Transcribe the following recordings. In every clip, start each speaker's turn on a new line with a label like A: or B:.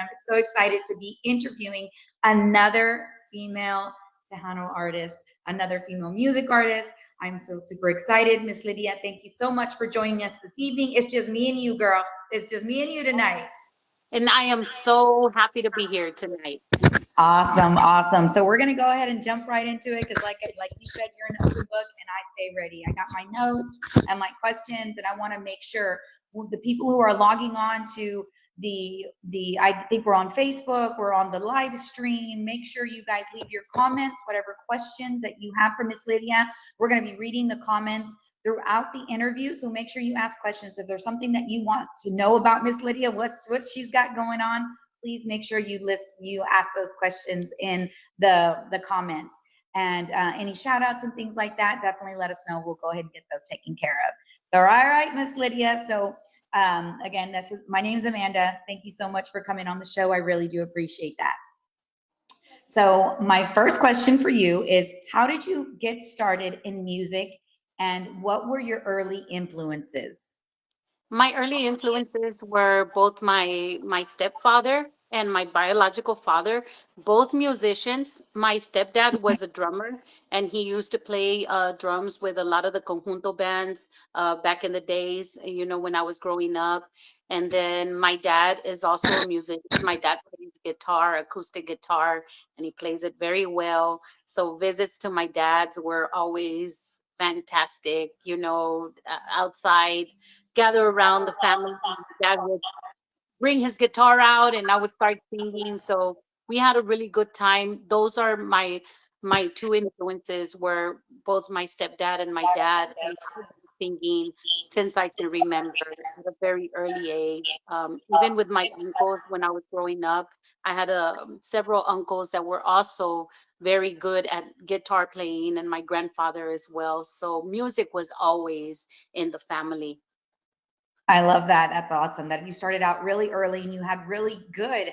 A: I'm so excited to be interviewing another female Tejano artist, another female music artist. I'm so super excited. Miss Lydia, thank you so much for joining us this evening. It's just me and you, girl. It's just me and you tonight.
B: And I am so happy to be here tonight.
A: Awesome, awesome. So we're gonna go ahead and jump right into it because, like you said, you're an open book, and I stay ready. I got my notes and my questions, and I want to make sure the people who are logging on to I think we're on Facebook, we're on the live stream. Make sure you guys leave your comments, whatever questions that you have for Miss Lydia. We're gonna be reading the comments throughout the interview, so make sure you ask questions. If there's something that you want to know about Miss Lydia, what she's got going on, please make sure you ask those questions in the comments. And any shout outs and things like that, definitely let us know. We'll go ahead and get those taken care of. So, all right, Miss Lydia. So again, my name is Amanda. Thank you so much for coming on the show. I really do appreciate that. So my first question for you is, how did you get started in music, and what were your early influences?
B: My early influences were both my stepfather and my biological father, both musicians. My stepdad was a drummer, and he used to play drums with a lot of the conjunto bands back in the days, when I was growing up. And then my dad is also a musician. My dad plays guitar, acoustic guitar, and he plays it very well. So visits to my dad's were always fantastic, outside, gather around the family. Dad would bring his guitar out and I would start singing. So we had a really good time. Those are my two influences, were both my stepdad and my dad, and I've been singing since I can remember at a very early age. Even with my uncles when I was growing up, I had several uncles that were also very good at guitar playing, and my grandfather as well. So music was always in the family.
A: I love that. That's awesome that you started out really early and you had really good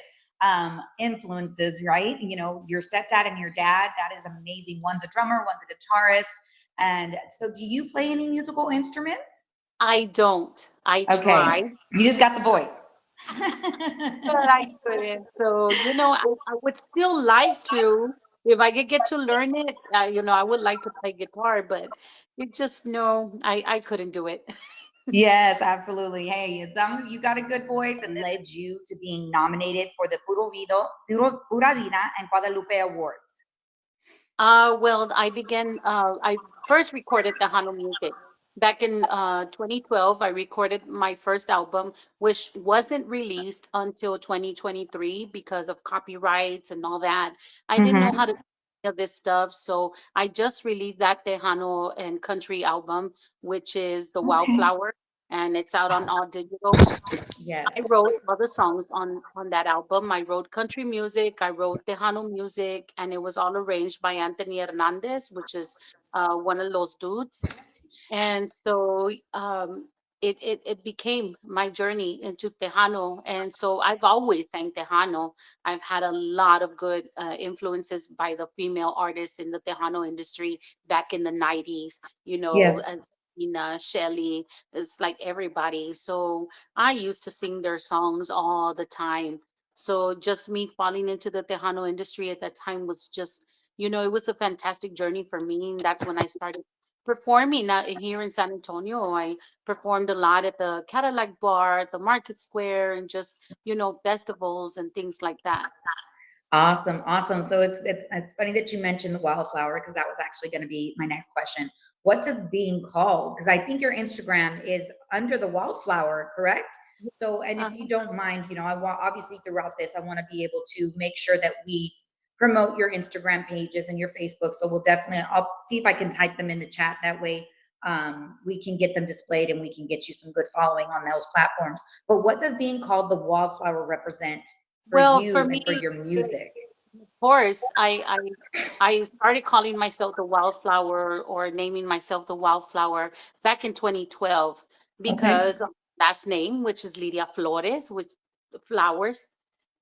A: influences, right? You know, your stepdad and your dad, that is amazing. One's a drummer, one's a guitarist. And so, do you play any musical instruments?
B: I don't. I
A: Okay,
B: try,
A: you just got the voice.
B: but I couldn't. So, I would still like to, if I could get to learn it, I would like to play guitar, but it just, no, I couldn't do it.
A: Yes, absolutely. Hey, you got a good voice and led you to being nominated for the Pura Vida and Guadalupe Awards.
B: Well, I first recorded the Hano music. Back in 2012, I recorded my first album, which wasn't released until 2023 because of copyrights and all that. I didn't know how to
A: Mm-hmm.
B: do any of this stuff. So I just released that Tejano and country album, which is The
A: Okay.
B: Wildflower, and it's out on all digital.
A: Yes.
B: I wrote other songs on that album. I wrote country music, I wrote Tejano music, and it was all arranged by Anthony Hernandez, which is one of those dudes. And so it became my journey into Tejano. And so I've always sang Tejano. I've had a lot of good influences by the female artists in the Tejano industry back in the 90s,
A: Yes.
B: and Nina, Shelly, it's like everybody. So I used to sing their songs all the time. So just me falling into the Tejano industry at that time was just, it was a fantastic journey for me. And that's when I started performing here in San Antonio. I performed a lot at the Cadillac Bar, at the Market Square, and just, festivals and things like that.
A: Awesome, awesome. So it's funny that you mentioned the wildflower because that was actually going to be my next question. What does being called? Because I think your Instagram is under the wildflower, correct? So, and if
B: Uh,
A: you don't mind, I want obviously throughout this, I want to be able to make sure that we promote your Instagram pages and your Facebook. So I'll see if I can type them in the chat. That way, we can get them displayed and we can get you some good following on those platforms. But what does being called the wildflower represent for
B: well, for
A: you and for
B: me,
A: your music?
B: of course, I started calling myself the Wildflower, or naming myself the Wildflower, back in 2012
A: Okay.
B: because of last name, which is Lidia Flores, which flowers.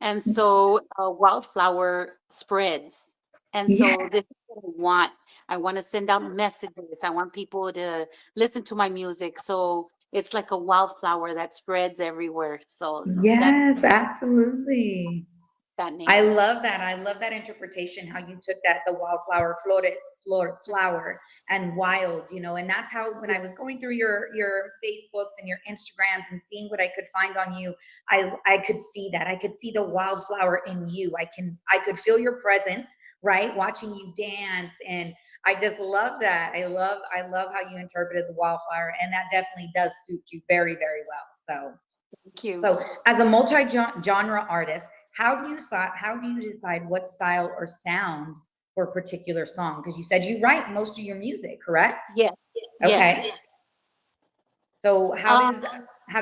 B: And so wildflower spreads. And so
A: Yes.
B: this is what I want. I want to send out messages. I want people to listen to my music. So it's like a wildflower that spreads everywhere. So that
A: Yes, absolutely.
B: that
A: I
B: name.
A: love that. I love that interpretation, how you took that, the wildflower, flores, flower, and wild, and that's how, when I was going through your Facebooks and your Instagrams and seeing what I could find on you, I could see that. I could see the wildflower in you. I could feel your presence, right? Watching you dance. And I just love that. I love how you interpreted the wildflower, and that definitely does suit you very, very well.
B: Thank you.
A: So as a multi-genre artist, how do you decide what style or sound for a particular song? Because you said you write most of your music, correct?
B: Yes, yes.
A: Okay. So how
B: Um,
A: does how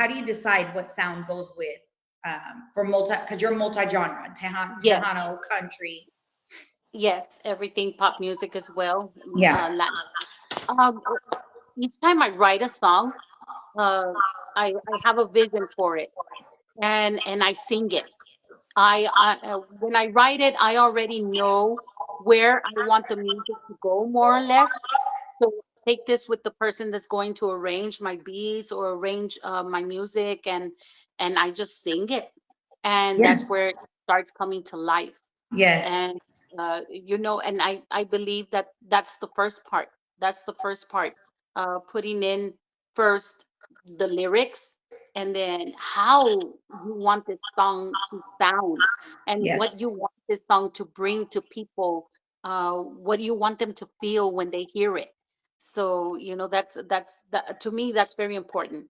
A: do you decide what sound goes with for because you're multi-genre,
B: yes,
A: Tejano, country.
B: yes. Everything pop music as well.
A: Yeah.
B: Latin. Um, each time I write a song, uh, I have a vision for it, and I sing it. When I write it, I already know where I want the music to go, more or less. So take this with the person that's going to arrange my beats or arrange my music, and I just sing it, and
A: Yeah.
B: that's where it starts coming to life.
A: Yes.
B: And and I believe that that's the first part. That's the first part. Putting in first the lyrics, and then how you want this song to sound, and
A: Yes.
B: what you want this song to bring to people. What do you want them to feel when they hear it? So that's that to me. That's very important.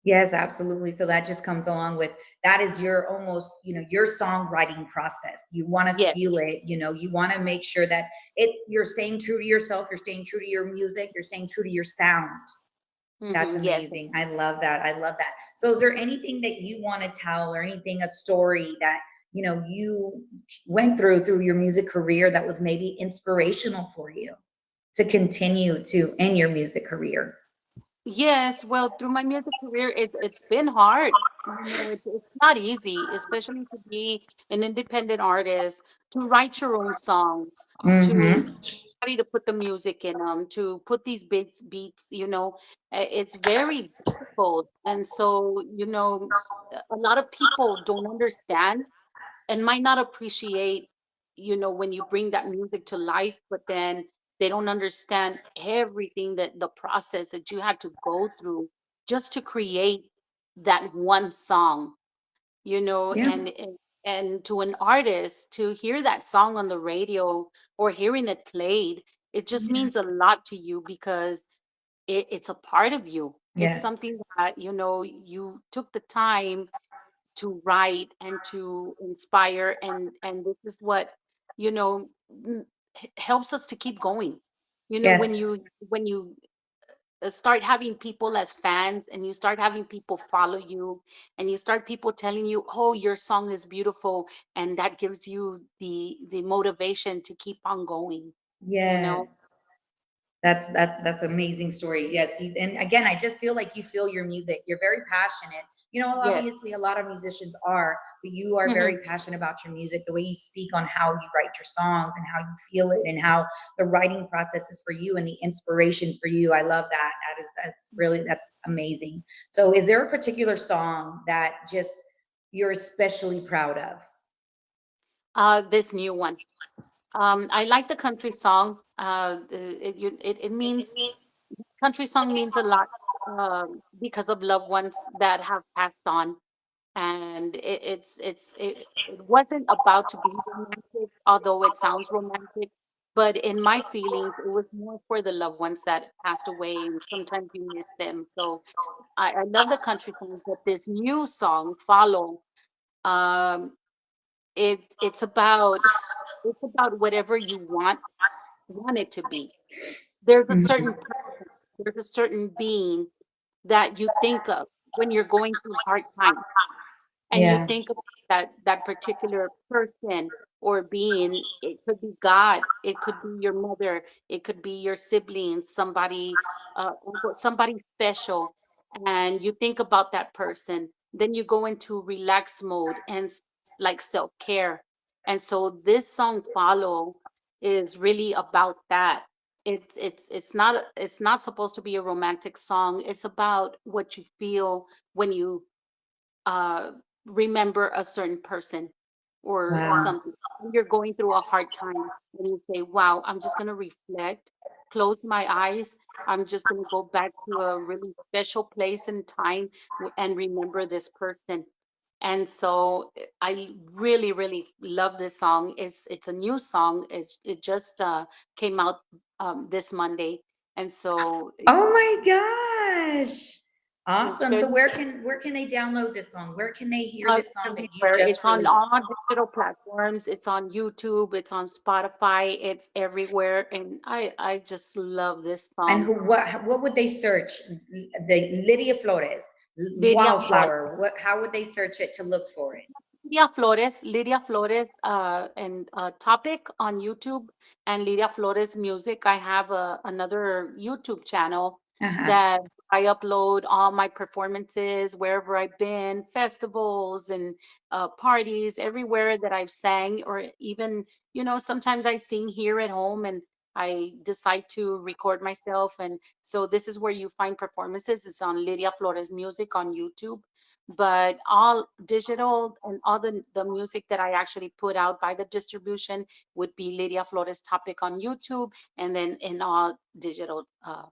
A: Yes, absolutely. So that just comes along with, that is your almost, your songwriting process. You want to
B: Yes.
A: feel it, you want to make sure that you're staying true to yourself, you're staying true to your music, you're staying true to your sound. That's
B: Yes.
A: amazing. I love that. I love that. So is there anything that you want to tell, or anything, a story that, you went through your music career that was maybe inspirational for you to continue to in your music career?
B: Yes, well, through my music career, it's been hard. It's not easy, especially to be an independent artist, to write your own songs, to
A: Mm-hmm.
B: somebody to put the music in them, to put these beats. It's very difficult. And so, a lot of people don't understand and might not appreciate, when you bring that music to life, but then they don't understand everything, that the process that you had to go through just to create that one song,
A: Yeah.
B: and to an artist to hear that song on the radio or hearing it played, it just
A: Yeah.
B: means a lot to you because it's a part of you. It's
A: Yes.
B: something that you took the time to write and to inspire, and this is what you know helps us to keep going.
A: Yes.
B: When you start having people as fans, and you start having people follow you, and you start people telling you, oh, your song is beautiful, and that gives you the motivation to keep on going you
A: Yes.
B: know
A: That's amazing story. Yes, and again, I just feel like you feel your music. You're very passionate.
B: yes.
A: Obviously, a lot of musicians are, but you are
B: Hmm.
A: very passionate about your music. The way you speak on how you write your songs and how you feel it, and how the writing process is for you and the inspiration for you. I love that. That's amazing. So, is there a particular song that just you're especially proud of?
B: This new one, I like the country song. It means country song means a lot, because of loved ones that have passed on, and it wasn't about to be romantic, although it sounds romantic. But in my feelings, it was more for the loved ones that passed away, and sometimes you miss them. So I love the country songs. But this new song, "Follow," um, it's about whatever you want it to be. There's a certain
A: Mhm.
B: person, there's a certain being that you think of when you're going through hard times, and you
A: Yeah.
B: think of that particular person or being. It could be God, it could be your mother, it could be your siblings, somebody, somebody special, and you think about that person. Then you go into relax mode and like self-care. And so this song, "Follow," is really about that. it's not supposed to be a romantic song. It's about what you feel when you uh, remember a certain person or
A: Wow.
B: something. When you're going through a hard time, and you say, wow, I'm just going to reflect, close my eyes. I'm just going to go back to a really special place and time and remember this person. And so I really, really love this song. It's a new song. It just came out this Monday. And so
A: Oh my gosh.
B: it's
A: Awesome. So
B: just
A: where can they download this song? Where can they hear this song that you
B: everywhere.
A: just
B: It's on
A: released?
B: all digital platforms. It's on YouTube. It's on Spotify. It's everywhere, and I just love this
A: And
B: song.
A: what would they search? The Lydia Flores,
B: Lydia Flores.
A: Wildflower. How would they search it to look for it?
B: Lydia Flores, and Topic on YouTube, and Lydia Flores Music. I have another YouTube channel
A: Uh-huh.
B: that I upload all my performances wherever I've been, festivals and parties, everywhere that I've sang, or even, sometimes I sing here at home and I decide to record myself. And so this is where you find performances. It's on Lydia Flores Music on YouTube, but all digital and all the music that I actually put out by the distribution would be Lydia Flores Topic on YouTube, and then in all digital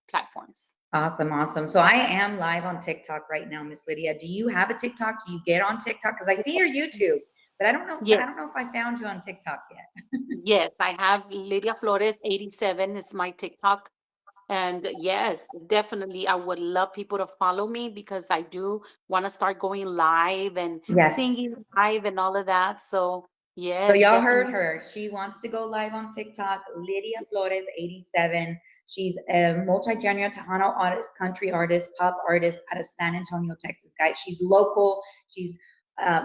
B: platforms.
A: Awesome, awesome. So I am live on TikTok right now, Miss Lydia. Do you have a TikTok? Do you get on TikTok? Because I see your YouTube, but I don't know.
B: Yes,
A: I don't know if I found you on TikTok yet.
B: yes, I have Lydia Flores 87 is my TikTok. And yes, definitely, I would love people to follow me because I do want to start going live and
A: Yes.
B: singing live and all of that. So
A: So
B: yes,
A: y'all heard
B: definitely
A: her. She wants to go live on TikTok. Lydia Flores, 87. She's a multi-genre Tejano artist, country artist, pop artist out of San Antonio, Texas, guys. She's local. She's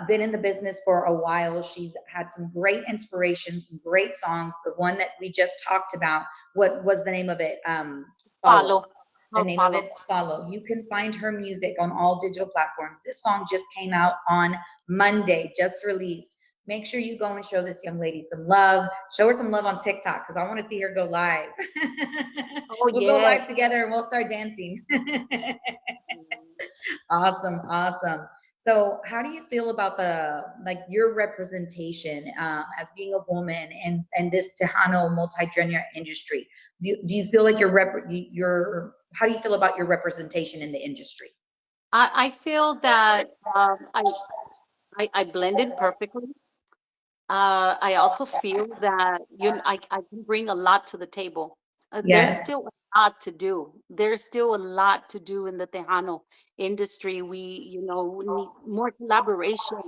A: been in the business for a while. She's had some great inspirations, some great songs. The one that we just talked about, what was the name of it? Follow.
B: follow.
A: The
B: I'll
A: name of
B: follow.
A: it's Follow. You can find her music on all digital platforms. This song just came out on Monday, just released. Make sure you go and show this young lady some love. Show her some love on TikTok because I want to see her go live.
B: Oh
A: We'll go
B: yes.
A: live together and we'll start dancing.
B: Mm.
A: Awesome, awesome. So, how do you feel about your representation as being a woman and this Tejano multi-genre industry? Do you feel like your how do you feel about your representation in the industry?
B: I feel that I blended perfectly. I also feel that I can bring a lot to the table. There's
A: Yes,
B: still a lot to do. There's still a lot to do in the Tejano industry. We, need more collaboration.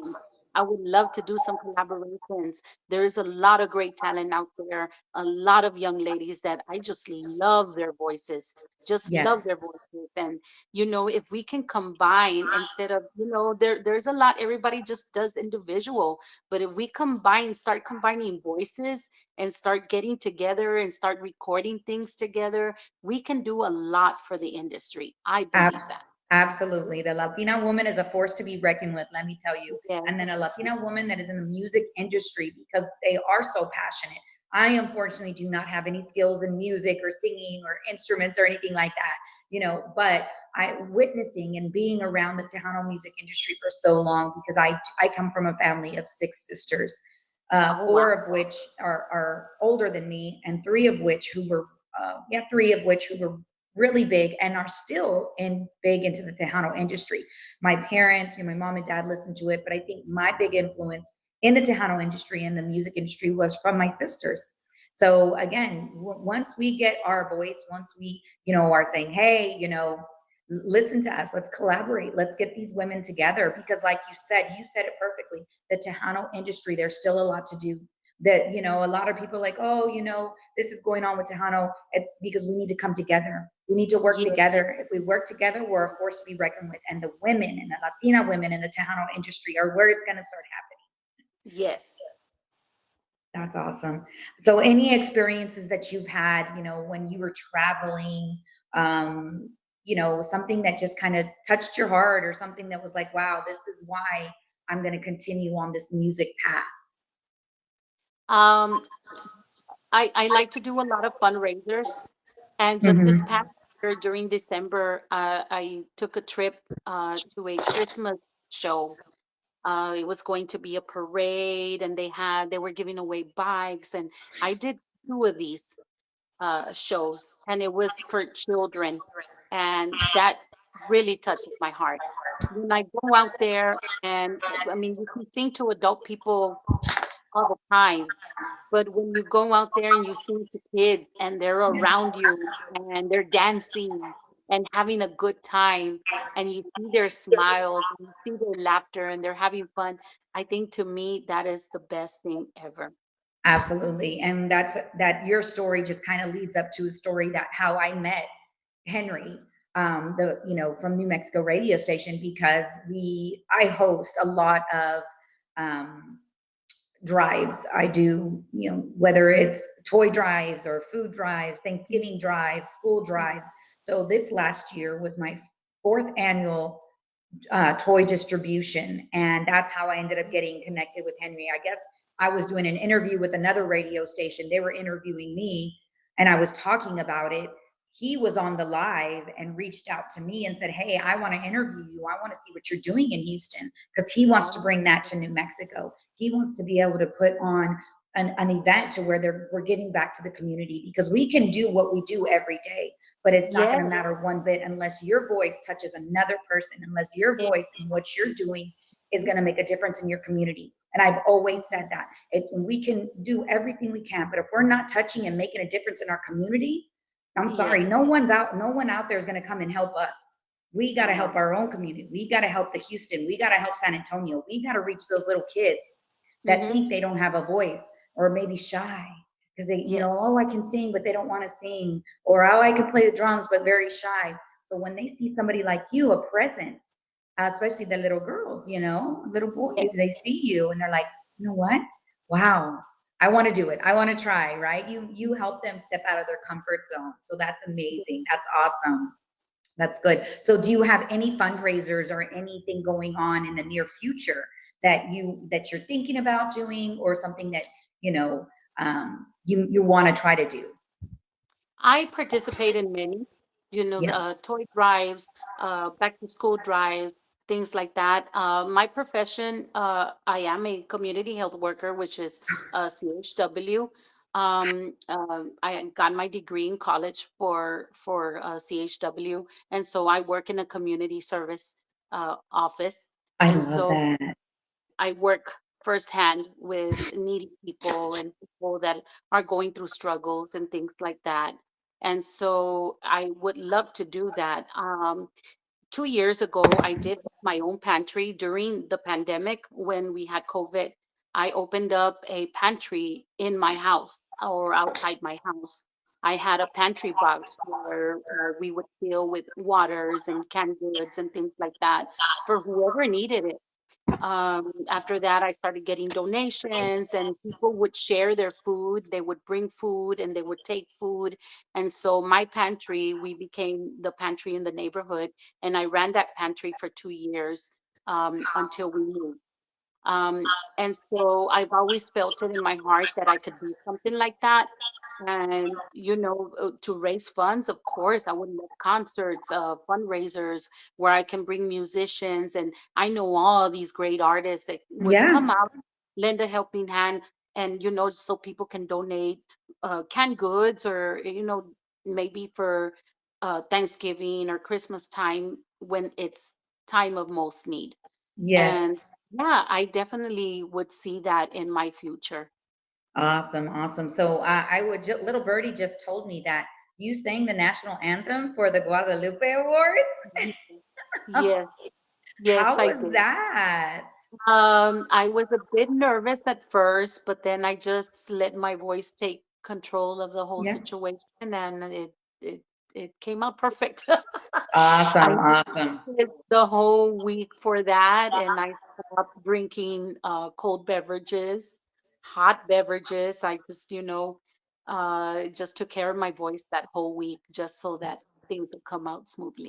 B: I would love to do some collaborations. There is a lot of great talent out there, a lot of young ladies that I just love their voices, just love
A: yes,
B: their voices. And, if we can combine instead of, there's a lot, everybody just does individual, but if we start combining voices and start getting together and start recording things together, we can do a lot for the industry. I
A: ab-
B: believe that.
A: absolutely. The Latina woman is a force to be reckoned with, let me tell you. And then a
B: Yes.
A: Latina woman that is in the music industry because they are so passionate. I unfortunately do not have any skills in music or singing or instruments or anything like that, but I witnessing and being around the Tejano music industry for so long because I come from a family of six sisters,
B: Oh,
A: four
B: wow.
A: of which are older than me, and three of which who were really big and are still big into the Tejano industry. My parents, my mom and dad listened to it, but I think my big influence in the Tejano industry and the music industry was from my sisters. So again, once we get our voice, once we, are saying, hey, listen to us, let's collaborate, let's get these women together. Because like you said it perfectly, the Tejano industry, there's still a lot to do. That, a lot of people are like, oh, this is going on with Tejano because we need to come together. We need to work
B: Yes.
A: together. If we work together, we're a force to be reckoned with. And the women and the Latina women in the Tejano industry are where it's going to start
B: Yes.
A: happening. That's awesome. So any experiences that you've had, when you were traveling, something that just kind of touched your heart or something that was like, wow, this is why I'm going to continue on this music path.
B: Um, I like to do a lot of fundraisers. And just this
A: Mhm.
B: past year during December, I took a trip to a Christmas show. It was going to be a parade, and they were giving away bikes, and I did two of these shows, and it was for children, and that really touches my heart. When I go out there, and I mean, you can sing to adult people all the time, but when you go out there and you see the kids and they're around you and they're dancing and having a good time, and you see their smiles and you see their laughter and they're having fun, I think to me that is the best thing ever.
A: Absolutely. And that your story just kind of leads up to a story that how I met Henry, the, from New Mexico radio station, because I host a lot of, um, drives. I do, whether it's toy drives or food drives, Thanksgiving drives, school drives. So this last year was my fourth annual toy distribution. And that's how I ended up getting connected with Henry. I guess I was doing an interview with another radio station. They were interviewing me and I was talking about it. He was on the live and reached out to me and said, "Hey, I want to interview you. I want to see what you're doing in Houston," because he wants to
B: Oh,
A: bring that to New Mexico. He wants to be able to put on an event to where we're giving back to the community, because we can do what we do every day, but it's not
B: yes,
A: going to matter one bit unless your voice touches another person, unless your
B: eh,
A: voice and what you're doing is going to make a difference in your community. And I've always said that we can do everything we can, but if we're not touching and making a difference in our community, I'm sorry,
B: yes,
A: no one out there is going to come and help us. We got to help
B: no,
A: our own community. We got to help the Houston. We got to help San Antonio. We got to reach those little kids that
B: mm-hmm,
A: think they don't have a voice or maybe shy because they,
B: yes,
A: oh, I can sing, but they don't want to sing, or oh, I can play the drums, but very shy. So when they see somebody like you, a presence, especially the little girls, little
B: yes,
A: boys, they see you and they're like, you know what? Wow, I want to do it. I want to try, right? You help them step out of their comfort zone. So that's amazing. That's awesome. That's good. So do you have any fundraisers or anything going on in the near future that you're thinking about doing, or something that, you know, you want to try to do?
B: I participate in many, the
A: Yes.
B: toy drives, back to school drives, things like that. My profession, I am a community health worker, which is CHW. I got my degree in college for CHW, and so I work in a community service office,
A: I
B: and
A: love
B: so
A: that.
B: I work firsthand with needy people and people that are going through struggles and things like that. And so I would love to do that. 2 years ago, I did my own pantry during the pandemic when we had COVID. I opened up a pantry in my house or outside my house. I had a pantry box where we would fill with waters and canned goods and things like that for whoever needed it. After that, I started getting donations, and people would share their food. They would bring food and they would take food. And so my pantry, we became the pantry in the neighborhood. And I ran that pantry for 2 years until we moved. And so I've always felt it in my heart that I could do something like that. And, to raise funds, of course, I would love concerts, fundraisers where I can bring musicians. And I know all these great artists that would
A: Yeah.
B: come out, lend a helping hand, and, so people can donate canned goods or, maybe for Thanksgiving or Christmas time when it's time of most need.
A: Yes.
B: And yeah, I definitely would see that in my future.
A: Awesome. Awesome. So little birdie just told me that you sang the national anthem for the Guadalupe Awards.
B: Ye- Yes, yes,
A: How
B: I
A: was
B: did.
A: that?
B: I was a bit nervous at first, but then I just let my voice take control of the whole
A: Yeah.
B: situation, and it came out perfect.
A: Awesome.
B: I
A: Awesome.
B: did the whole week for that, and I stopped drinking cold beverages, hot beverages. I just took care of my voice that whole week just so that things would come out smoothly.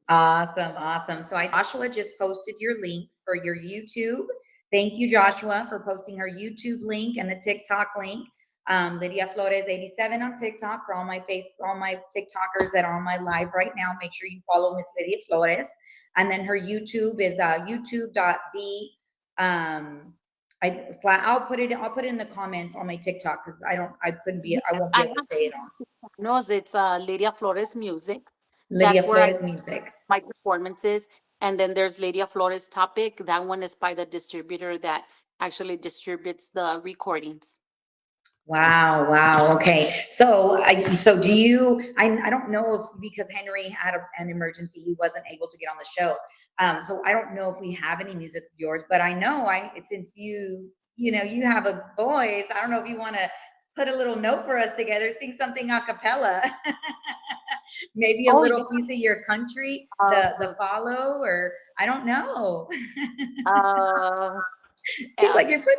A: Awesome, awesome. So Joshua just posted your links for your YouTube. Thank you, Joshua, for posting her YouTube link and the TikTok link. Lydia Flores 87 on TikTok for all my TikTokers that are on my live right now. Make sure you follow Miss Lydia Flores. And then her YouTube is youtube.b. I'll put it in the comments on my TikTok because I won't be able to say it on
B: knows it's Lydia Flores Music.
A: Lydia
B: That's where
A: Flores Music.
B: My performances. And then there's Lydia Flores Topic. That one is by the distributor that actually distributes the recordings.
A: Wow. Okay. So do you, I don't know if, because Henry had an emergency, he wasn't able to get on the show. So I don't know if we have any music of yours, but I know since you have a voice, I don't know if you want to put a little note for us together, sing something a cappella, maybe a little piece of your country, the follow, or I don't know. Seems like you're putting.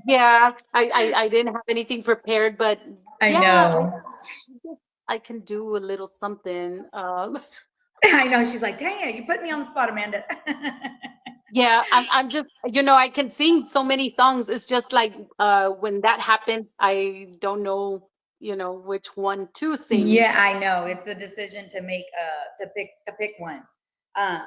B: Yeah, I didn't have anything prepared, but
A: I know.
B: I can do a little something.
A: I know. She's like, dang it, you put me on the spot, Amanda.
B: Yeah, I'm just, I can sing so many songs. It's just like when that happened, I don't know, which one to sing.
A: Yeah, I know. It's a decision to make, to pick one.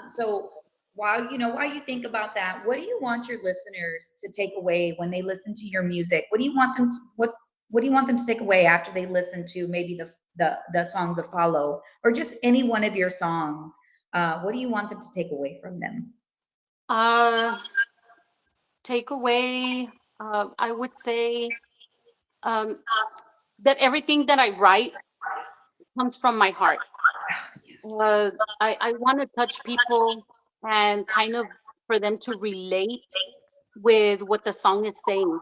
A: So while you think about that, what do you want your listeners to take away when they listen to your music? What do you want them to, what do you want them to take away after they listen to maybe the song The Follow, or just any one of your songs? What do you want them to take away from them?
B: Take away, I would say that everything that I write comes from my heart. I want to touch people and kind of for them to relate with what the song is saying.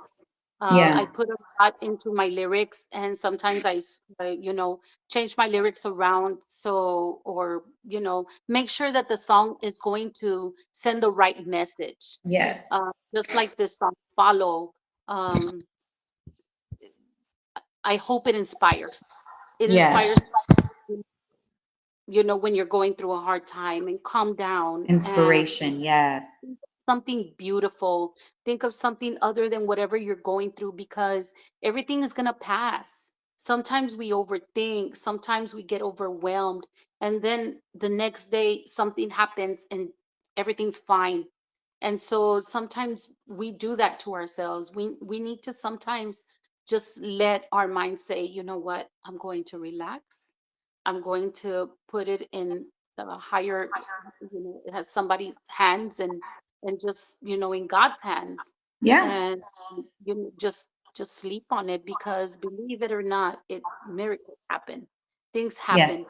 B: I put a lot into my lyrics, and sometimes I change my lyrics around or make sure that the song is going to send the right message.
A: Yes.
B: Just like this song, Follow. I hope it inspires. It inspires, when you're going through a hard time, and calm down.
A: Inspiration, yes.
B: Something beautiful. Think of something other than whatever you're going through, because everything is going to pass. Sometimes we overthink, sometimes we get overwhelmed, and then the next day something happens and everything's fine. And so sometimes we do that to ourselves. We need to sometimes just let our mind say, you know what, I'm going to relax. I'm going to put it in a higher, it has somebody's hands, and just, in God's hands.
A: Yeah.
B: And just sleep on it, because believe it or not, miracles happen. Things happen.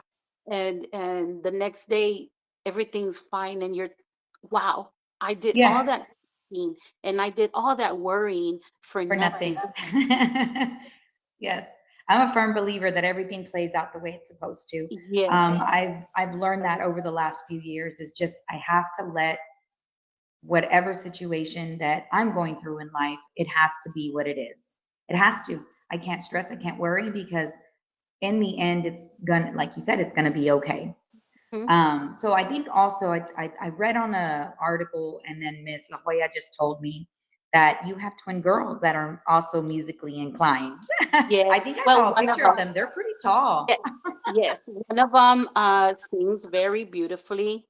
A: Yes.
B: And the next day everything's fine, and you're, wow, I did
A: Yeah.
B: all that thinking, and I did all that worrying for nothing.
A: Yes. I'm a firm believer that everything plays out the way it's supposed to.
B: Yeah.
A: I've learned that over the last few years, is just, I have to let whatever situation that I'm going through in life, it has to be what it is. It has to. I can't stress, I can't worry, because in the end, it's gonna, like you said, it's gonna be okay. So I think also I read on an article, and then Miss La Joya just told me that you have twin girls that are also musically inclined.
B: Yeah.
A: I think I saw a picture of them. They're pretty tall.
B: Yes, one of them sings very beautifully.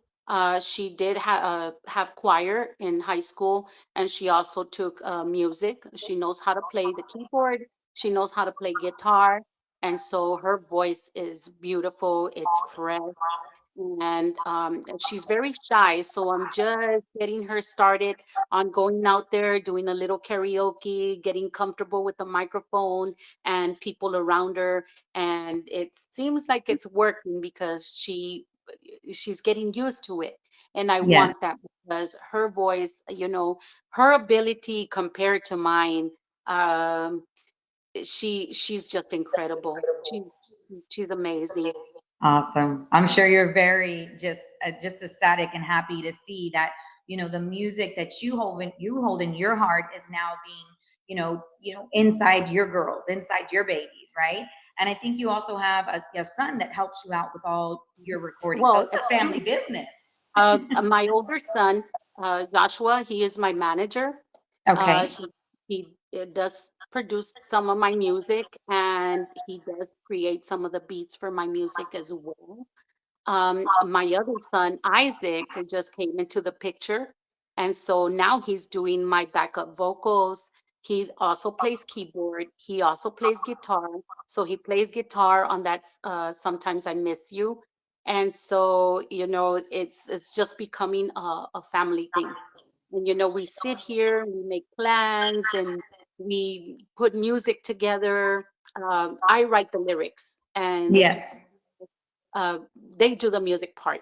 B: She did have choir in high school, and she also took music. She knows how to play the keyboard. She knows how to play guitar, and so her voice is beautiful. It's fresh, and she's very shy. So I'm just getting her started on going out there, doing a little karaoke, getting comfortable with the microphone and people around her. And it seems like it's working, because she's getting used to it. And I want that, because her voice, her ability compared to mine, she's just incredible. She's amazing.
A: Awesome. I'm sure you're very just ecstatic and happy to see that, the music that you hold in your heart is now being, inside your girls, inside your babies, right? And I think you also have a son that helps you out with all your recording. So it's a family business.
B: My older son, Joshua, he is my manager.
A: Okay.
B: he does produce some of my music, and he does create some of the beats for my music as well. My other son, Isaac, just came into the picture. And so now he's doing my backup vocals. He also plays keyboard. He also plays guitar. So he plays guitar on that Sometimes I Miss You. And so, it's just becoming a family thing. And, we sit here, we make plans, and we put music together. I write the lyrics, and the two
A: Yes.
B: uh, they do the music part,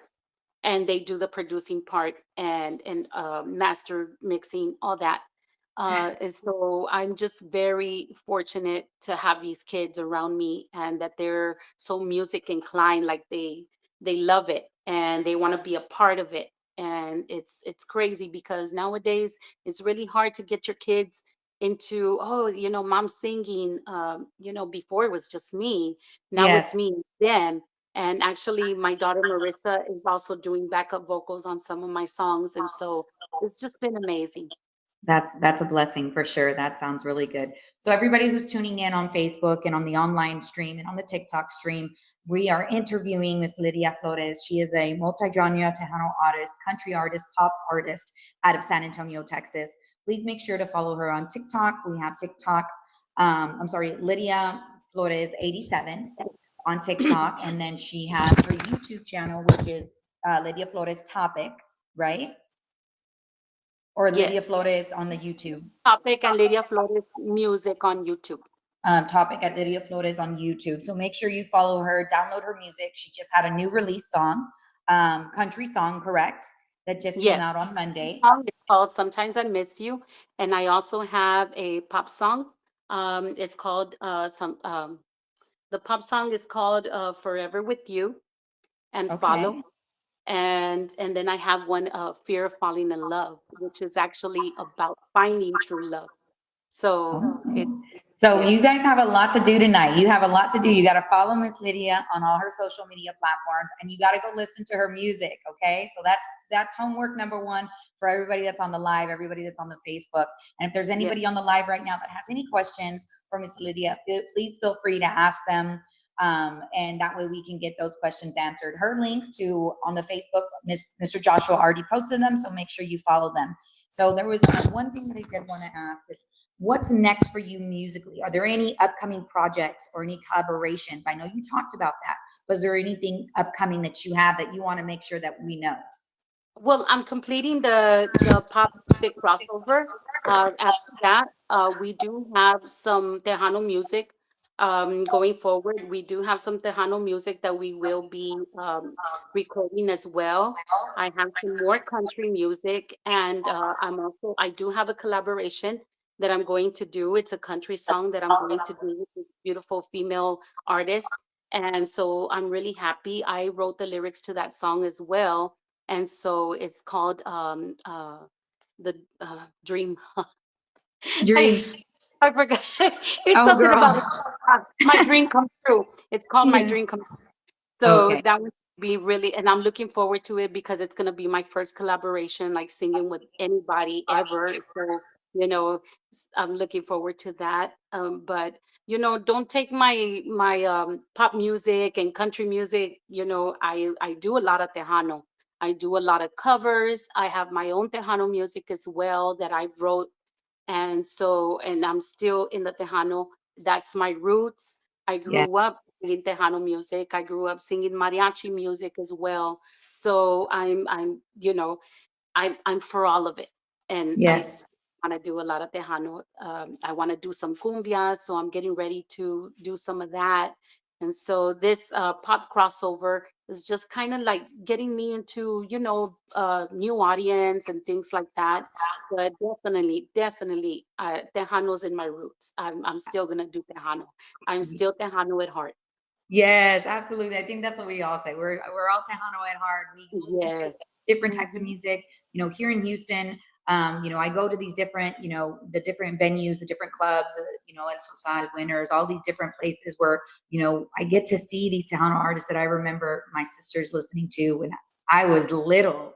B: and they do the producing part, and master mixing, all that. And so I'm just very fortunate to have these kids around me, and that they're so music inclined, like they love it and they want to be a part of it. And it's crazy because nowadays it's really hard to get your kids into, oh, mom's singing. Before it was just me, now it's
A: Yes.
B: me and them. And actually, my daughter Marissa is also doing backup vocals on some of my songs. And so it's just been amazing.
A: That's a blessing for sure. That sounds really good. So everybody who's tuning in on Facebook and on the online stream and on the TikTok stream, we are interviewing Miss Lydia Flores. She is a multi-genre Tejano artist, country artist, pop artist out of San Antonio, Texas. Please make sure to follow her on TikTok. We have TikTok. I'm sorry, Lydia Flores 87 on TikTok, and then she has her YouTube channel, which is Lydia Flores Topic, right? Or Lydia
B: Yes.
A: Flores on the YouTube.
B: Topic and Lydia Flores music on YouTube.
A: Topic at Lydia Flores on YouTube. So make sure you follow her, download her music. She just had a new release song, country song, correct? That just came
B: Yes.
A: out on Monday.
B: Song is called Sometimes I Miss You. And I also have a pop song. It's called the pop song is called Forever With You and
A: Okay.
B: Follow. And then I have one, Fear of Falling in Love, which is actually about finding true love. So
A: Okay.
B: it
A: So you
B: yes.
A: guys have a lot to do tonight. You have a lot to do. You got to follow Miss Lydia on all her social media platforms, and you got to go listen to her music. Okay, so that's homework number one for everybody that's on the live, everybody that's on the Facebook. And if there's
B: Yes.
A: anybody on the live right now that has any questions for Miss Lydia, please feel free to ask them. And that way we can get those questions answered. Her links to on the Facebook, Mr. Joshua already posted them, so make sure you follow them. So there was one thing that I did want to ask is, what's next for you musically? Are there any upcoming projects or any collaborations? I know you talked about that. Was there anything upcoming that you have that you want to make sure that we know?
B: Well, I'm completing the pop music crossover. After that, we do have some Tejano music going forward. We do have some Tejano music that we will be recording as well. I have some more country music, and I do have a collaboration that I'm going to do. It's a country song that I'm going to do with this beautiful female artist, and so I'm really happy. I wrote the lyrics to that song as well, and so it's called the Dream. I
A: Dream.
B: I forgot. It's
A: Oh,
B: something about
A: girl.
B: my dream come true. It's called My
A: Yeah.
B: Dream Come True. So
A: Okay.
B: that would be really, and I'm looking forward to it because it's gonna be my first collaboration, like singing with anybody ever. So, I'm looking forward to that. But don't take my pop music and country music. I do a lot of Tejano. I do a lot of covers. I have my own Tejano music as well that I wrote, and I'm still in the Tejano. That's my roots. I
A: Yeah.
B: grew up singing Tejano music. I grew up singing mariachi music as well. So I'm for all of it, and I
A: Yes.
B: want to do a lot of Tejano. I want to do some cumbia, so I'm getting ready to do some of that. And so this pop crossover is just kind of like getting me into, new audience and things like that. But definitely, Tejano's in my roots. I'm still gonna do Tejano. I'm still Tejano at heart.
A: Yes, absolutely. I think that's what we all say. We're all Tejano at heart. We listen to
B: Yes.
A: different types of
B: Mhm.
A: music. Here in Houston, I go to these different, the different venues, the different clubs, El Sosal, Winners, all these different places where, I get to see these Tejano artists that I remember my sisters listening to when I was little,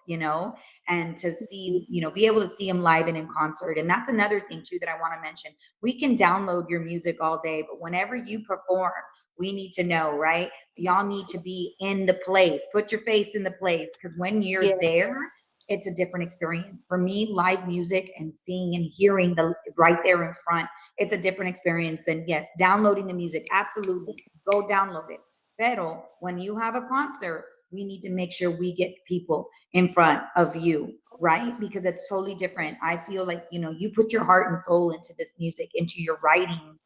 A: and to see, be able to see them live and in concert. And that's another thing too that I want to mention. We can download your music all day, but whenever you perform, we need to know, right? Y'all need to be in the place. Put your face in the place, because when you're
B: Yeah.
A: there, it's a different experience. For me, live music and seeing and hearing the right there in front, it's a different experience than, yes, downloading the music. Absolutely. Go download it. Pero when you have a concert, we need to make sure we get people in front of you, right? Because it's totally different. I feel like, you put your heart and soul into this music, into your writing,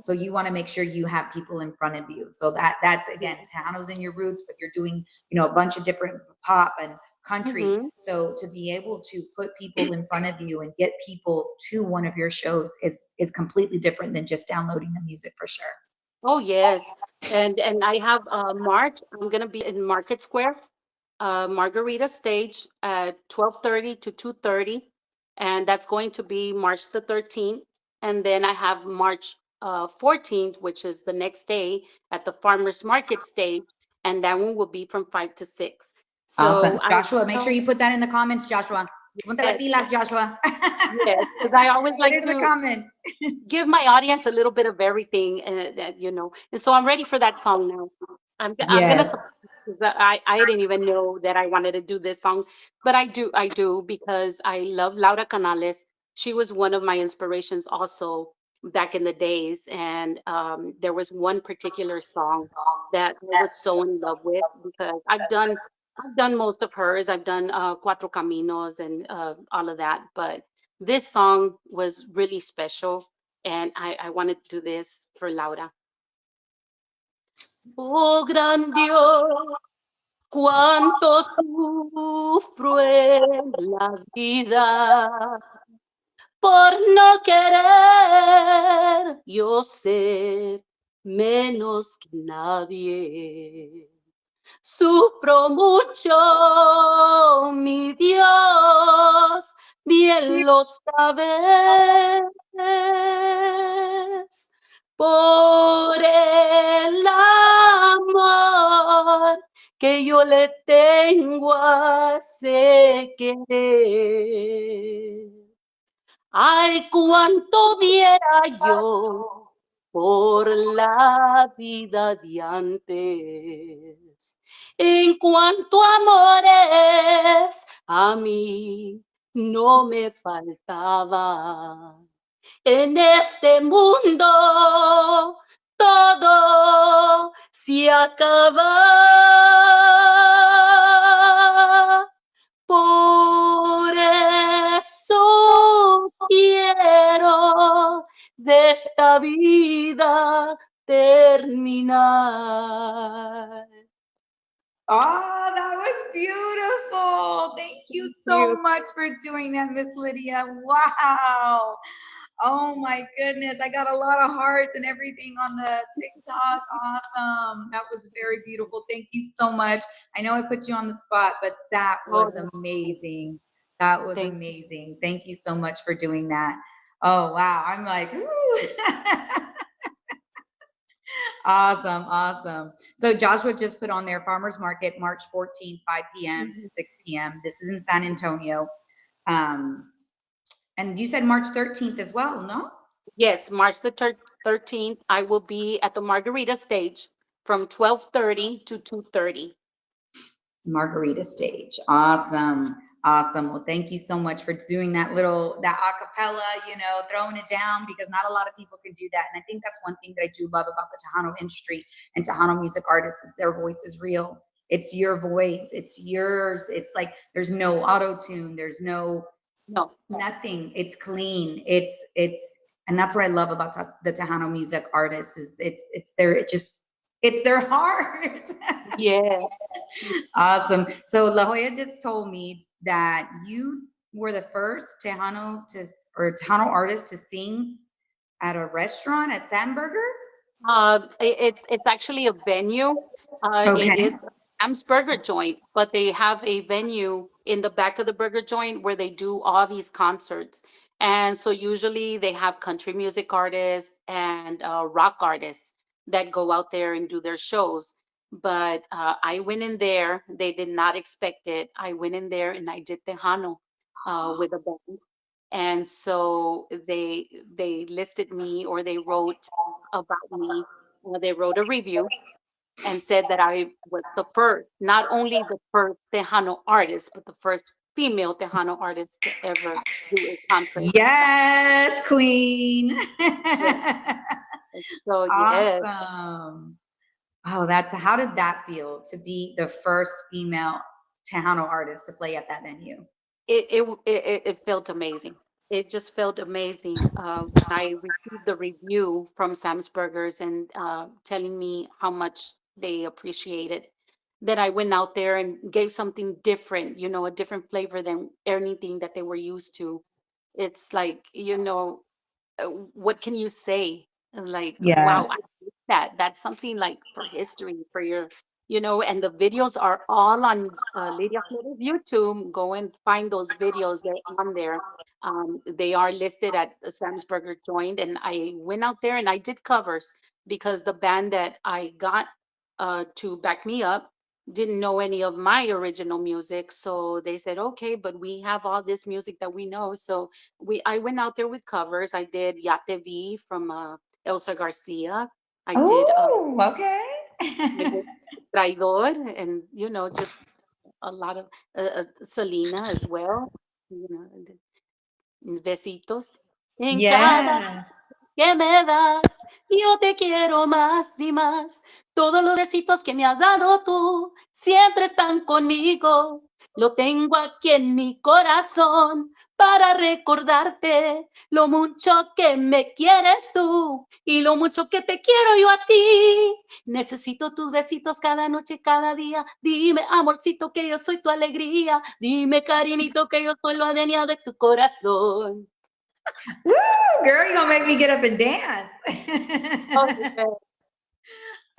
A: so you want to make sure you have people in front of you. So that's, again, Tejano's in your roots, but you're doing, a bunch of different pop and country.
B: Mhm.
A: So to be able to put people in front of you and get people to one of your shows is completely different than just downloading the music, for sure.
B: Oh, yes. And I have March. I'm gonna be in Market Square, Margarita Stage at 12:30 to 2:30, and that's going to be March the 13th. And then I have March 14th, which is the next day, at the Farmers Market Stage, and that one will be from 5 to 6.
A: Awesome.
B: So I
A: Joshua, make sure you put that in the comments, Joshua. Ponte las
B: yes,
A: pilas, Joshua.
B: yes, because I always
A: Put it
B: like
A: in the
B: to
A: comments.
B: give my audience a little bit of everything, and so I'm ready for that song now. I'm gonna
A: Yes.
B: support it, 'cause I didn't even know that I wanted to do this song, but I do because I love Laura Canales. She was one of my inspirations also back in the days, and there was one particular song that I was so in love with because I've done most of hers. I've done Cuatro Caminos and all of that, but this song was really special, and I wanted to do this for Laura. Oh, gran Dios, cuánto sufro en la vida por no querer yo ser menos que nadie. Sufro mucho, mi Dios, bien lo sabes, por el amor que yo le tengo a ese querer. Ay, cuánto diera yo por la vida de antes. En cuanto a amores, a mí no me faltaba. En este mundo todo se acaba. Por eso quiero de esta vida terminar.
A: Oh, that was beautiful. Thank you so much for doing that, Miss Lydia. Wow. Oh my goodness. I got a lot of hearts and everything on the TikTok. Awesome. That was very beautiful. Thank you so much. I know I put you on the spot, but that was
B: Oh,
A: amazing. That was
B: thank
A: amazing. Thank you so much for doing that. Oh, wow. I'm like, ooh. Awesome, awesome. So Joshua just put on there Farmers Market, March 14th, 5 p.m. to 6 p.m. This is in San Antonio. And you said March 13th as well, no?
B: Yes, March the 13th, I will be at the Margarita Stage from 12:30 to 2:30.
A: Margarita Stage. Awesome. Awesome. Well, thank you so much for doing that acapella, throwing it down, because not a lot of people can do that. And I think that's one thing that I do love about the Tejano industry and Tejano music artists is their voice is real. It's your voice. It's yours. It's like there's no auto tune. There's
B: No,
A: nothing. It's clean. And that's what I love about the Tejano music artists is it's their heart.
B: yeah.
A: Awesome. So La Joya just told me that you were the first Tejano artist to sing at a restaurant at Sandburger.
B: It's actually a venue. It
A: Okay.
B: is Sam's Burger Joint, but they have a venue in the back of the burger joint where they do all these concerts. And so usually they have country music artists and rock artists that go out there and do their shows. but I went in there. They did not expect it. I went in there and I did Tejano with a band. And so they listed me, or they wrote about me, or they wrote a review and said that I was the first, not only the first Tejano artist, but the first female Tejano artist to ever do a concert.
A: Yes, queen.
B: Yes. So yes,
A: Awesome. Oh, how did that feel to be the first female Tejano artist to play at that venue?
B: it felt amazing. It just felt amazing. I received the review from Sam's Burgers and telling me how much they appreciated that I went out there and gave something different, a different flavor than anything that they were used to. It's like, what can you say? Like, wow,
A: Yes.
B: I did that. That's something like for history, for your, and the videos are all on Lydia Flores YouTube. Go and find those videos. They're on there. They are listed at Sam's Burger Joint. And I went out there and I did covers because the band that I got to back me up didn't know any of my original music. So they said, okay, but we have all this music that we know. So I went out there with covers. I did Ya Te Vi from Elsa Garcia. I did
A: Oh, okay.
B: I did Traidor, and just a lot of Selena as well. Besitos en cada
A: Yes.
B: que me das, yo te quiero más y más. Todos los besitos que me has dado tú siempre están conmigo. Lo tengo aquí en mi corazón para recordarte lo mucho que me quieres tú y lo mucho que te quiero yo a ti. Necesito tus besitos cada noche, cada día. Dime, amorcito, que yo soy tu alegría. Dime, cariñito, que yo soy lo adueñado de tu corazón.
A: Woo, girl, you're gonna make me get up and dance.
B: Oh, yeah.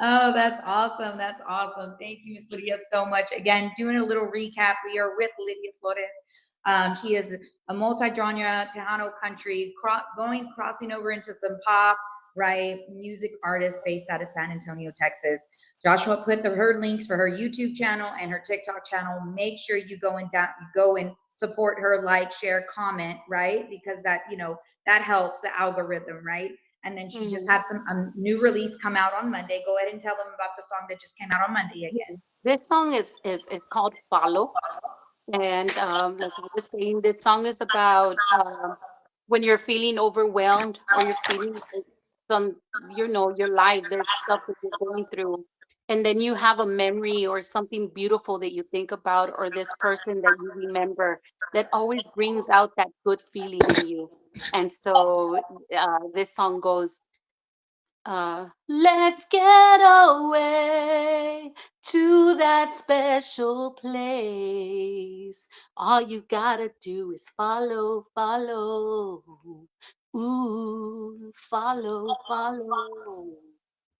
A: Oh, that's awesome. That's awesome. Thank you, Miss Lydia, so much. Again, doing a little recap, we are with Lydia Flores. She is a multi-genre Tejano country, crossing over into some pop, right? Music artist based out of San Antonio, Texas. Joshua put her links for her YouTube channel and her TikTok channel. Make sure you go and support her, like, share, comment, right? Because that helps the algorithm, right? And then she just had some new release come out on Monday. Go ahead and tell them about the song that just came out on Monday again.
B: This song is called Follow. And like I was saying, this song is about when you're feeling overwhelmed, or you're feeling like some, your life, there's stuff that you're going through. And then you have a memory or something beautiful that you think about, or this person that you remember that always brings out that good feeling in you. And so this song goes, let's get away to that special place. All you gotta do is follow, follow. Ooh, follow, follow.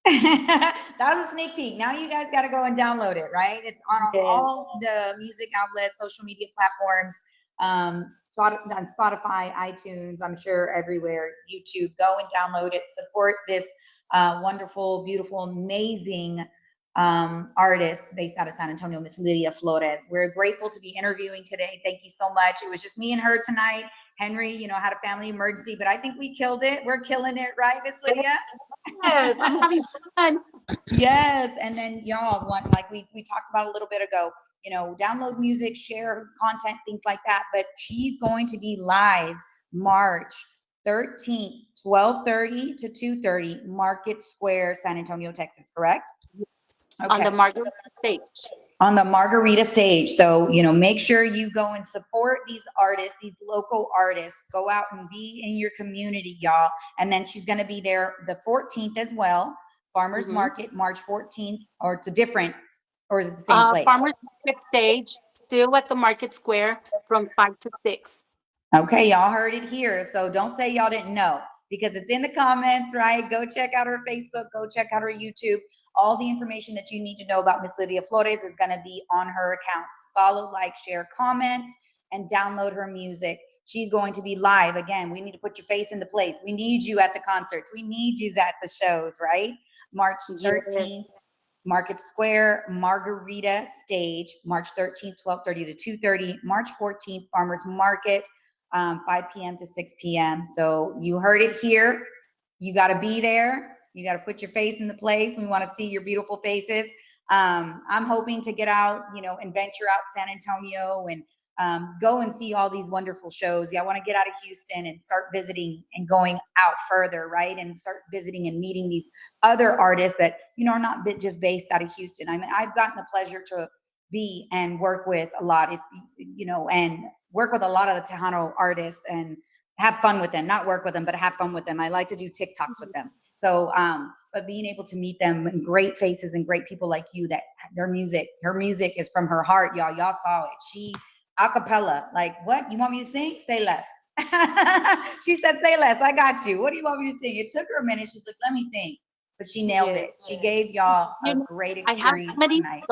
A: That was a sneak peek. Now you guys got to go and download it, right? It's on
B: Yes.
A: all the music outlets, social media platforms, on Spotify, iTunes, I'm sure everywhere, YouTube. Go and download it. Support this wonderful, beautiful, amazing artist based out of San Antonio, Miss Lydia Flores. We're grateful to be interviewing today. Thank you so much. It was just me and her tonight. Henry, had a family emergency, but I think we killed it. We're killing it, right, Miss Lydia?
B: Yes, I'm having fun.
A: Yes, and then y'all want, like we talked about a little bit ago, download music, share content, things like that. But she's going to be live March 13th, 12:30 to 2:30, Market Square, San Antonio, Texas, correct?
B: On the Margarita stage.
A: On the Margarita stage. So, make sure you go and support these artists, these local artists. Go out and be in your community, y'all. And then she's going to be there the 14th as well. Farmers Market, March 14th, or is it the same place?
B: Farmers Market stage, still at the Market Square from 5 to 6.
A: Okay, y'all heard it here. So don't say y'all didn't know, because it's in the comments, right? Go check out her Facebook, go check out her YouTube. All the information that you need to know about Miss Lydia Flores is going to be on her accounts. Follow, like, share, comment, and download her music. She's going to be live. Again, we need to put your face in the place. We need you at the concerts. We need you at the shows, right? March 13th.
B: Yes.
A: Market Square, Margarita Stage, March 13th, 12:30 to 2:30. March 14th, Farmers Market, 5 p.m. to 6 p.m. So you heard it here. You got to be there. You got to put your face in the place. We want to see your beautiful faces. I'm hoping to get out, and venture out San Antonio and go and see all these wonderful shows. Yeah, I want to get out of Houston and start visiting and going out further, right? And start visiting and meeting these other artists that, are not just based out of Houston. I mean, I've gotten the pleasure to be and work with a lot, and work with a lot of the Tejano artists and have fun with them, not work with them, but have fun with them. I like to do TikToks with them. So, but being able to meet them and great faces and great people like you, that her music is from her heart, y'all. Y'all saw it. She acapella, like, what? You want me to sing? Say less. She said, say less. I got you. What do you want me to sing? It took her a minute. She's like, let me think. But she nailed it. She gave y'all a great
B: I have
A: experience tonight.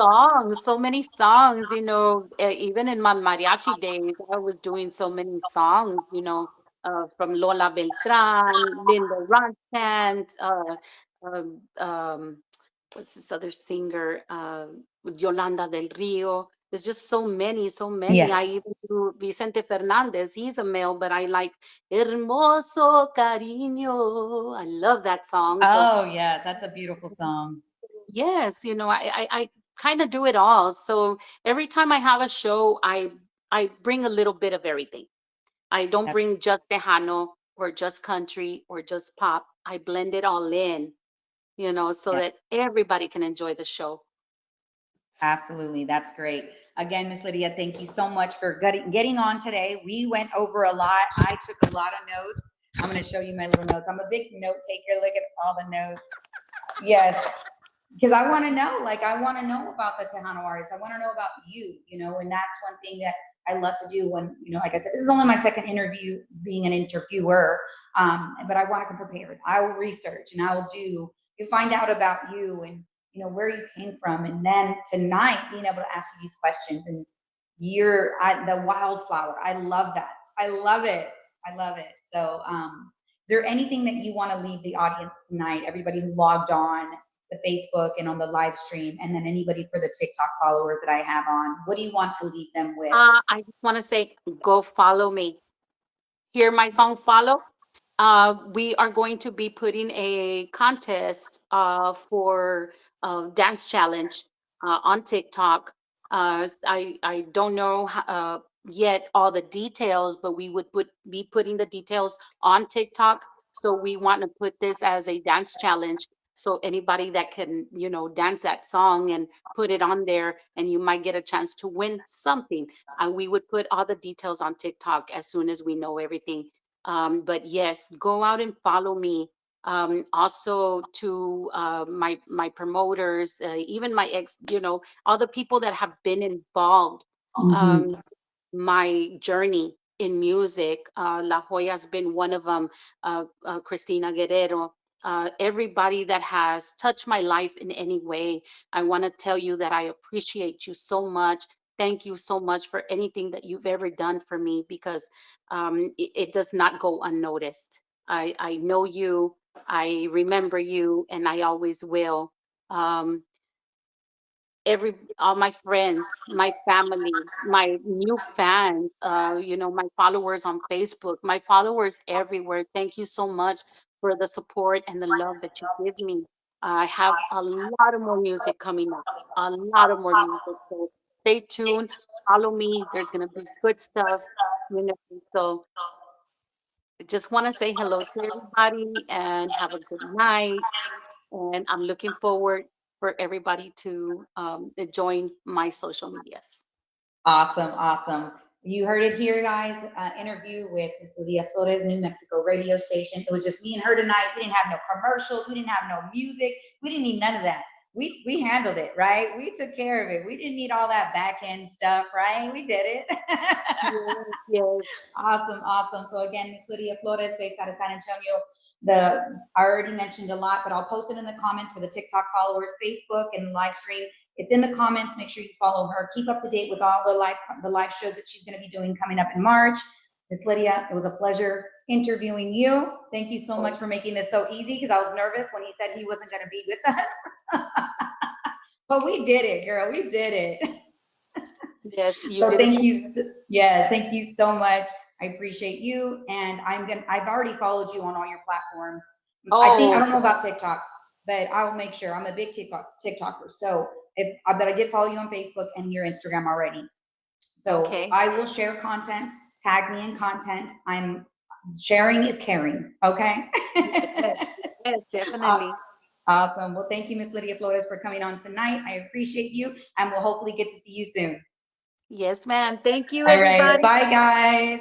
B: so many songs, even in my mariachi days, I was doing so many songs, from Lola Beltran, Linda Ronstadt, what's this other singer, Yolanda del Rio. There's just so many, so many. I
A: Yes.
B: even do Vicente Fernandez. He's a male, but I like Hermoso Cariño. I love that song. So
A: Oh, yeah. That's a beautiful song.
B: yes, I kind of do it all. So every time I have a show, I bring a little bit of everything. I don't
A: That's
B: bring just Tejano or just country or just pop. I blend it all in, so
A: yeah.
B: that everybody can enjoy the show.
A: Absolutely. That's great. Again, Miss Lydia, thank you so much for getting on today. We went over a lot. I took a lot of notes. I'm going to show you my little notes. I'm a big note taker. Look at all the notes. Yes. Because I want to know, I want to know about the Tejano artists. I want to know about you, and that's one thing that I love to do when, like I said, this is only my second interview being an interviewer. But I want to come prepared. I will research and I will find out about you and, where you came from. And then tonight being able to ask you these questions, and the wildflower. I love that. I love it. I love it. So, is there anything that you want to leave the audience tonight? Everybody who logged on the Facebook and on the live stream, and then anybody for the TikTok followers that I have on, what do you want to leave them with?
B: I just want to say, go follow me. Hear my song, Follow. We are going to be putting a contest for dance challenge on TikTok. I don't know yet all the details, but we would be putting the details on TikTok. So we want to put this as a dance challenge. So anybody that can, dance that song and put it on there, and you might get a chance to win something. And we would put all the details on TikTok as soon as we know everything. But yes, go out and follow me. Also to my promoters, even my ex, all the people that have been involved.
A: Mhm.
B: My journey in music. La Joya's been one of them. Christina Guerrero. Everybody that has touched my life in any way. I want to tell you that I appreciate you so much. Thank you so much for anything that you've ever done for me, because it does not go unnoticed. I know you, I remember you, and I always will. Um, all my friends, my family, my new fans, my followers on Facebook, my followers everywhere. Thank you so much for the support and the love that you give me. I have a lot of more music coming up, a lot of more music. So stay tuned, follow me. There's gonna be good stuff, you know. So I just want to say hello to everybody and have a good night. And I'm looking forward for everybody to join my social medias.
A: Awesome, awesome. You heard it here, guys. Interview with Miss Lydia Flores, New Mexico radio station. It was just me and her tonight. We didn't have no commercials. We didn't have no music. We didn't need none of that. We handled it, right? We took care of it. We didn't need all that back end stuff, right? We did it.
B: Yes, yes.
A: Awesome, awesome. So again, Miss Lydia Flores, based out of San Antonio. I already mentioned a lot, but I'll post it in the comments for the TikTok followers, Facebook, and live stream. It's in the comments. Make sure you follow her. Keep up to date with all the live shows that she's going to be doing coming up in March. Miss Lydia, it was a pleasure interviewing you. Thank you so much for making this so easy, because I was nervous when he said he wasn't going to be with us. But we did it, girl. We did it.
B: Yes, you
A: So
B: did
A: thank
B: it.
A: you. Yes, thank you so much. I appreciate you. And I've already followed you on all your platforms. I
B: Oh,
A: don't know about TikTok, but I will make sure. I'm a big TikToker. So but I did follow you on Facebook and your Instagram already. So
B: okay.
A: I will share content, tag me in content. Sharing is caring. Okay.
B: Yes, yes, definitely.
A: Awesome. Well, thank you, Miss Lydia Flores, for coming on tonight. I appreciate you, and we'll hopefully get to see you soon.
B: Yes, ma'am. Thank you,
A: All right.
B: everybody.
A: Bye, guys.